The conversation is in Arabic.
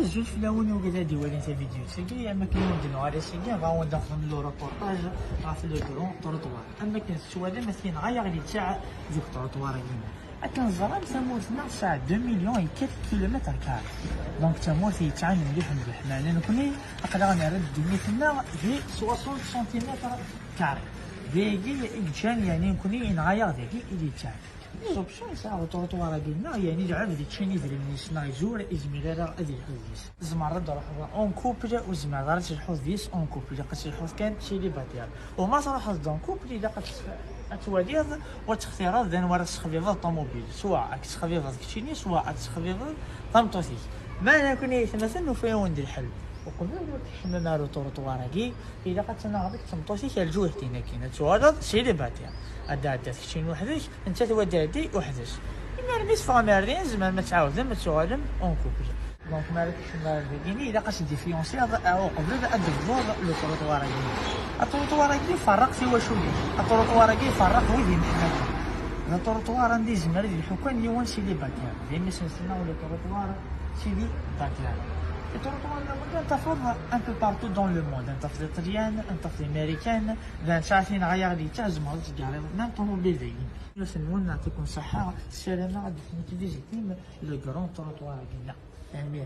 زوج فلاوني وكذا ديوالي انت فيديو تسكي اما كاين نديرو غادي تسكي غاون داخل لو ريبورتاج في لو كرون تروطوار اما كاين السواده مثلا غايا غادي تاع ديك التروطوار كيما كنزرب تمورتنا تاع 2 مليون و 4 كيلومتر كاري دونك تمورت يتعامل مليح معنا نكوني اقدر نرد دنيتنا في 60 سنتيمتر كاري ديكي إجان يعني نكوني نغاير ديكي إلي تاع زوبشون ساعة تروطوار ديالنا يعني جعل ديك شيني دريني سنا يزور إزميرا أدي الحوزيس زمرة دروح أون كوبل وزمرة دارت الحوزيس أون كوبل قد الحوز كان شيلي باتيال وما صراحة دون كوبل إذا قد أتواليض وتختيرات ذن ورا تخفيض الطوموبيل سواء تخفيض كتشيني سواء تخفيض طمطوسي ما نكوني مثلا وفين وندير الحل وقبل حنا نارو تروطواركي الا قد تناغدك تمطوسي كالجوه دينا كاينه توالد سيلي باتيا ادا تكشين وحدك انت تودي وحدك اما رميت فاميرين زعما ما تعاود ما تعلم اون كوبل دونك مالك شنو كاينين الا قاش ديفيونسي او قبل ادفور لو تروطواركي التروطواركي فرق في وشويه التروطواركي فرق ويدي محمد التروطوار عندي زمر ديال الحكام يوان سيلي باتيا ديما سنسنا ولا تروطوار سيلي باتيا التروطوار تفرض ان بو بارتو دون لو موند انت في الطليان انت في الامريكان ذا ساعتين غير لي تعزم تقال ميم طوموبيل دايين باش نعطيكم صحه السلامه غادي تفيزيتي لو كرون تروطوار ديالنا